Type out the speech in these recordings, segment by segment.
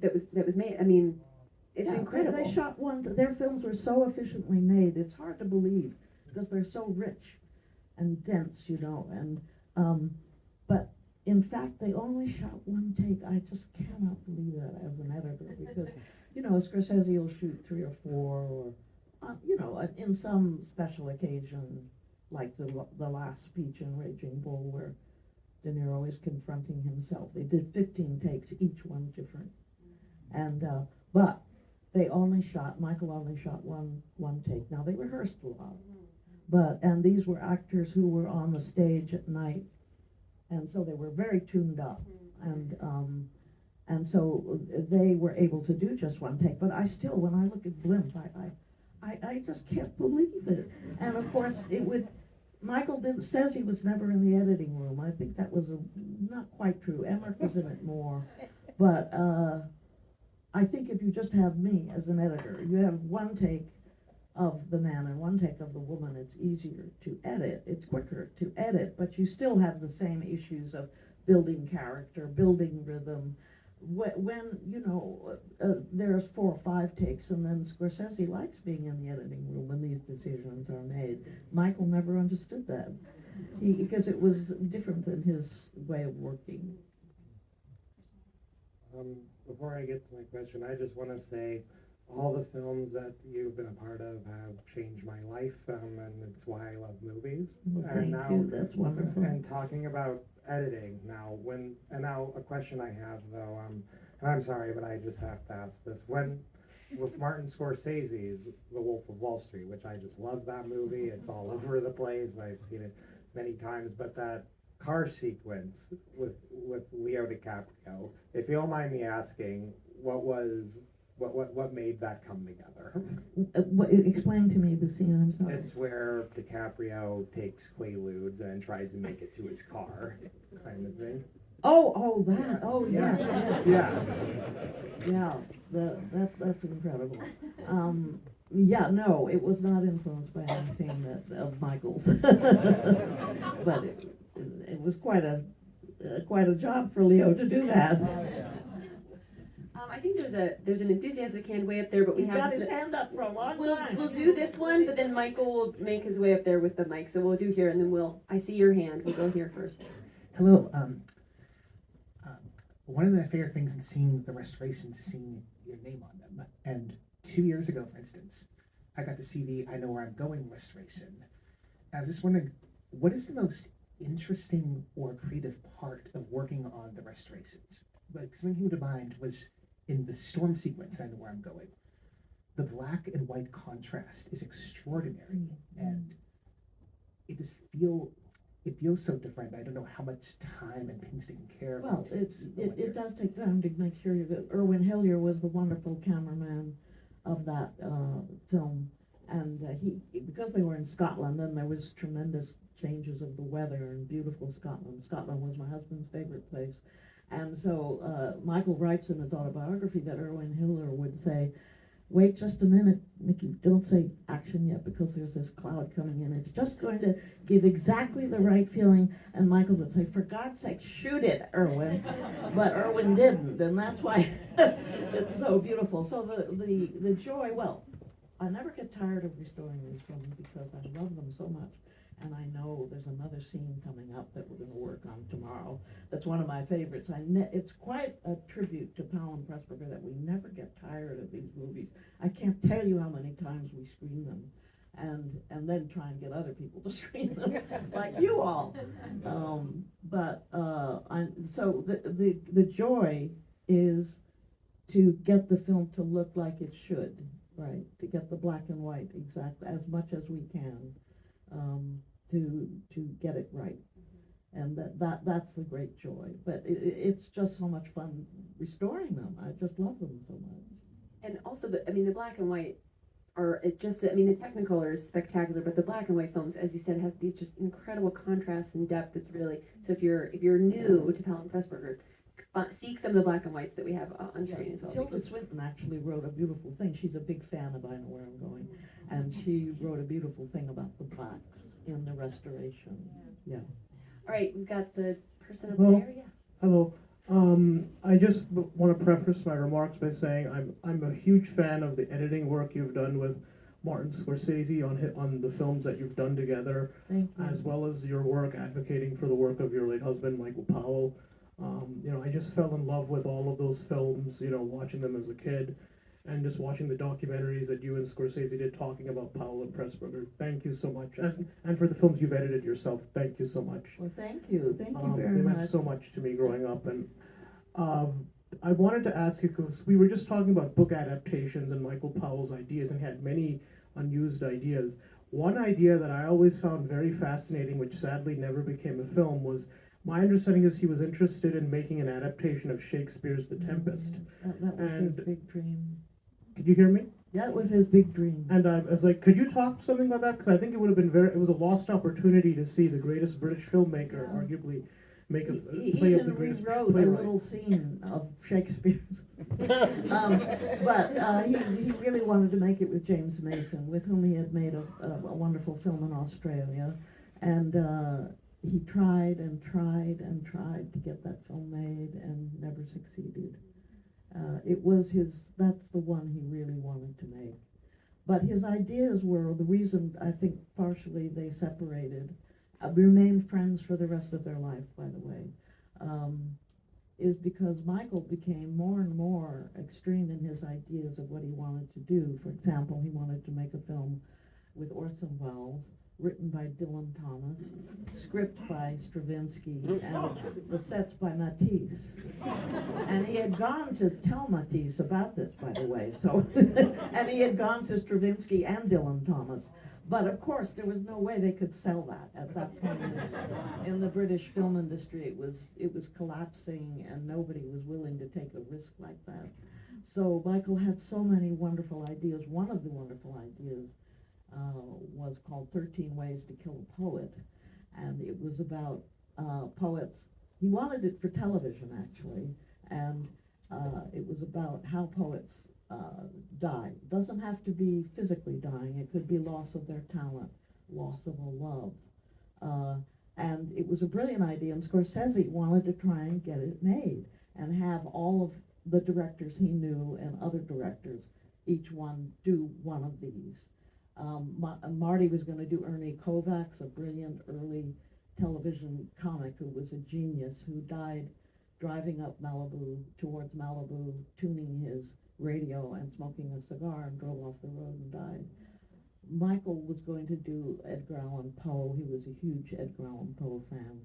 that was made. I mean, it's Yeah, incredible. They shot one. Their films were so efficiently made. It's hard to believe because they're so rich and dense, and but in fact they only shot one take. I just cannot believe that as an editor because Scorsese will shoot 3 or 4, or in some special occasion like the last speech in Raging Bull where De Niro is confronting himself. They did 15 takes, each one different, and but Michael only shot one take. Now they rehearsed a lot, and these were actors who were on the stage at night, and so they were very tuned up, and so they were able to do just one take. But I still, when I look at Blimp, I just can't believe it. And of course, Michael says he was never in the editing room. I think that was not quite true. Emmerich was in it more, but I think if you just have me as an editor, you have one take of the man and one take of the woman, it's easier to edit, it's quicker to edit, but you still have the same issues of building character, building rhythm. When there's 4 or 5 takes, and then Scorsese likes being in the editing room when these decisions are made. Michael never understood that, because it was different than his way of working. Before I get to my question, I just want to say all the films that you've been a part of have changed my life, and it's why I love movies. Well, thank you, that's wonderful. And talking about editing now, a question I have though, and I'm sorry, but I just have to ask this. With Martin Scorsese's The Wolf of Wall Street, which I just love that movie, it's all over the place, I've seen it many times, but that car sequence with Leo DiCaprio, if you don't mind me asking, what made that come together? Explain to me the scene, I'm sorry. It's where DiCaprio takes Quaaludes and tries to make it to his car, kind of thing. Yes. Yeah, that's incredible. Yeah, no, it was not influenced by anything of Michael's, but it was quite a job for Leo to do that. I think there's an enthusiastic hand way up there, but He's got his hand up for a long time. We'll do this one, but then Michael will make his way up there with the mic. So we'll do here, and then I see your hand. We'll go here first. Hello. One of my favorite things in seeing the restorations is seeing your name on them. And 2 years ago, for instance, I got to see the I Know Where I'm Going restoration. I was just wondering, what is the most interesting or creative part of working on the restorations? Like, something came to mind was in the storm sequence, I Know Where I'm Going. The black and white contrast is extraordinary, and it feels so different. I don't know how much time and painstaking care. Well, it does take time to make sure you're good. Irwin Hillier was the wonderful cameraman of that film, and because they were in Scotland and there was tremendous changes of the weather and beautiful Scotland. Scotland was my husband's favorite place, and so Michael writes in his autobiography that Irwin Hillier would say, "Wait just a minute, Mickey, don't say action yet because there's this cloud coming in. It's just going to give exactly the right feeling." And Michael would say, "For God's sake, shoot it, Irwin." But Irwin didn't, and that's why it's so beautiful. So the joy, well, I never get tired of restoring these films because I love them so much. And I know there's another scene coming up that we're going to work on tomorrow. That's one of my favorites. It's quite a tribute to Powell and Pressburger that we never get tired of these movies. I can't tell you how many times we screen them, and then try and get other people to screen them, like you all. So the joy is to get the film to look like it should, right? To get the black and white exactly as much as we can. To get it right, and that's the great joy. But it's just so much fun restoring them. I just love them so much. And also, the black and white the Technicolor is spectacular, but the black and white films, as you said, have these just incredible contrasts and depth. It's really, so if you're new to Powell and Pressburger, seek some of the black and whites that we have on screen as well. Tilda Swinton actually wrote a beautiful thing. She's a big fan of I Know Where I'm Going, and she wrote a beautiful thing about the blacks in the restoration. Yeah. All right, we've got the person up Hello. there. Yeah. Hello. I just want to preface my remarks by saying I'm a huge fan of the editing work you've done with Martin Scorsese on the films that you've done together, Thank you. as well as your work advocating for the work of your late husband, Michael Powell. I just fell in love with all of those films, watching them as a kid, and just watching the documentaries that you and Scorsese did talking about Powell and Pressburger. Thank you so much. And for the films you've edited yourself, thank you so much. Well, thank you very They much. meant so much to me growing up, and I wanted to ask you, because we were just talking about book adaptations and Michael Powell's ideas, and he had many unused ideas. One idea that I always found very fascinating, which sadly never became a film, was my understanding is he was interested in making an adaptation of Shakespeare's The Tempest. That was And- his big dream. Could you hear me? That was his big dream. And I was like, could you talk something about that? Because I think it would have been it was a lost opportunity to see the greatest British filmmaker, Yeah. arguably, make a He play of even the greatest rewrote a playwright. little scene of Shakespeare's. But he really wanted to make it with James Mason, with whom he had made a wonderful film in Australia. And he tried and tried and tried to get that film made and never succeeded. That's the one he really wanted to make. But his ideas were the reason, I think, partially they separated, remained friends for the rest of their life, by the way, is because Michael became more and more extreme in his ideas of what he wanted to do. For example, he wanted to make a film with Orson Welles, written by Dylan Thomas, script by Stravinsky, and the sets by Matisse. And he had gone to tell Matisse about this, by the way, so, and he had gone to Stravinsky and Dylan Thomas. But of course, there was no way they could sell that at that point in the British film industry. It was collapsing, and nobody was willing to take a risk like that. So Michael had so many wonderful ideas. One of the wonderful ideas was called 13 Ways to Kill a Poet, and it was about poets. He wanted it for television, actually, and it was about how poets die. It doesn't have to be physically dying. It could be loss of their talent, loss of a love. And it was a brilliant idea, and Scorsese wanted to try and get it made and have all of the directors he knew and other directors, each one do one of these. Marty was going to do Ernie Kovacs, a brilliant early television comic who was a genius, who died driving up towards Malibu, tuning his radio and smoking a cigar, and drove off the road and died. Michael was going to do Edgar Allan Poe. He was a huge Edgar Allan Poe fan.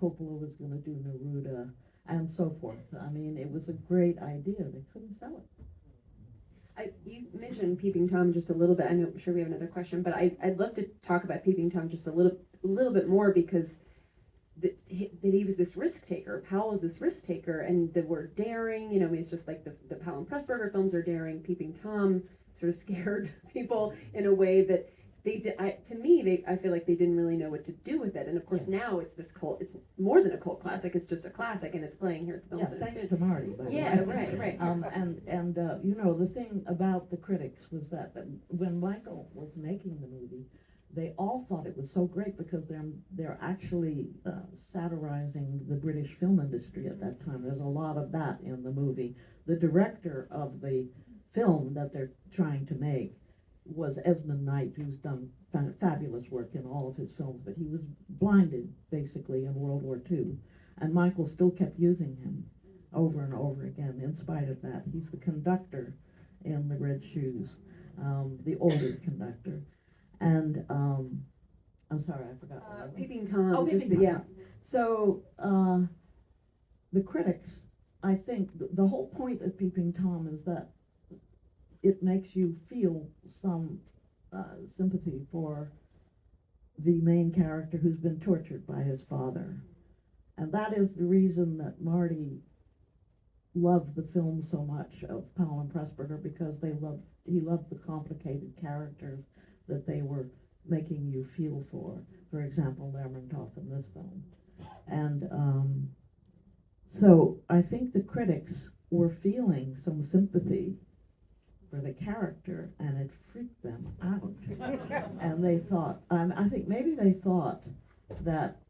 Coppola was going to do Neruda, and so forth. I mean, it was a great idea. They couldn't sell it. You mentioned Peeping Tom just a little bit. I'm sure we have another question, but I'd love to talk about Peeping Tom just a little bit more, because that he was this risk taker. Powell was this risk taker, and the word daring, it's just like the Powell and Pressburger films are daring. Peeping Tom sort of scared people in a way that they did. I feel like they didn't really know what to do with it. And of course, now it's this cult. It's more than a cult classic. It's just a classic, and it's playing here at the Film Center. Thanks to Marty, by the way. Yeah, right. The thing about the critics was that when Michael was making the movie, they all thought it was so great because they're actually satirizing the British film industry at that time. There's a lot of that in the movie. The director of the film that they're trying to make was Esmond Knight, who's done fabulous work in all of his films, but he was blinded basically in World War II, and Michael still kept using him over and over again in spite of that. He's the conductor in The Red Shoes, the older conductor. And I'm sorry, I forgot. Peeping Tom. Oh, just Peeping the, Tom. yeah. So the critics, I think, the whole point of Peeping Tom is that it makes you feel some sympathy for the main character who's been tortured by his father. And that is the reason that Marty loved the film so much of Powell and Pressburger, because he loved the complicated characters that they were making you feel for. For example, Lermontov in this film. And so I think the critics were feeling some sympathy for the character, and it freaked them out. And they thought, I think maybe they thought that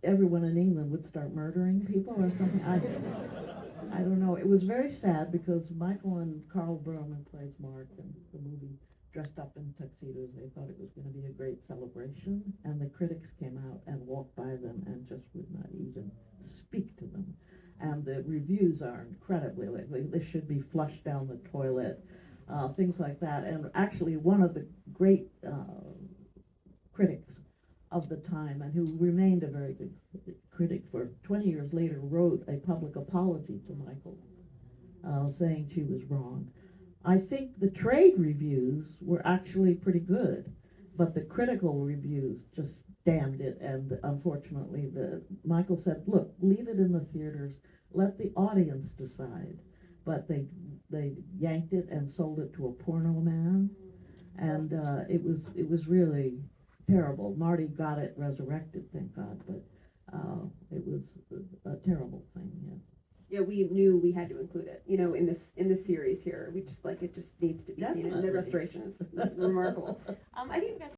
everyone in England would start murdering people or something. I don't know. It was very sad because Michael and Carl Berman plays Mark in the movie, dressed up in tuxedos. They thought it was going to be a great celebration, and the critics came out and walked by them and just would not even speak to them. And the reviews are incredibly, like, they should be flushed down the toilet, things like that. And actually, one of the great critics of the time, and who remained a very good critic for 20 years later, wrote a public apology to Michael, saying she was wrong. I think the trade reviews were actually pretty good, but the critical reviews just damned it. And unfortunately, Michael said, "Look, leave it in the theaters, let the audience decide." But they yanked it and sold it to a porno man, and it was really terrible. Marty got it resurrected, thank God, but it was a terrible thing. Yeah. Yeah, we knew we had to include it, you know, in this series here. We just like, it just needs to be seen, and the Definitely. restoration is remarkable. I think we've got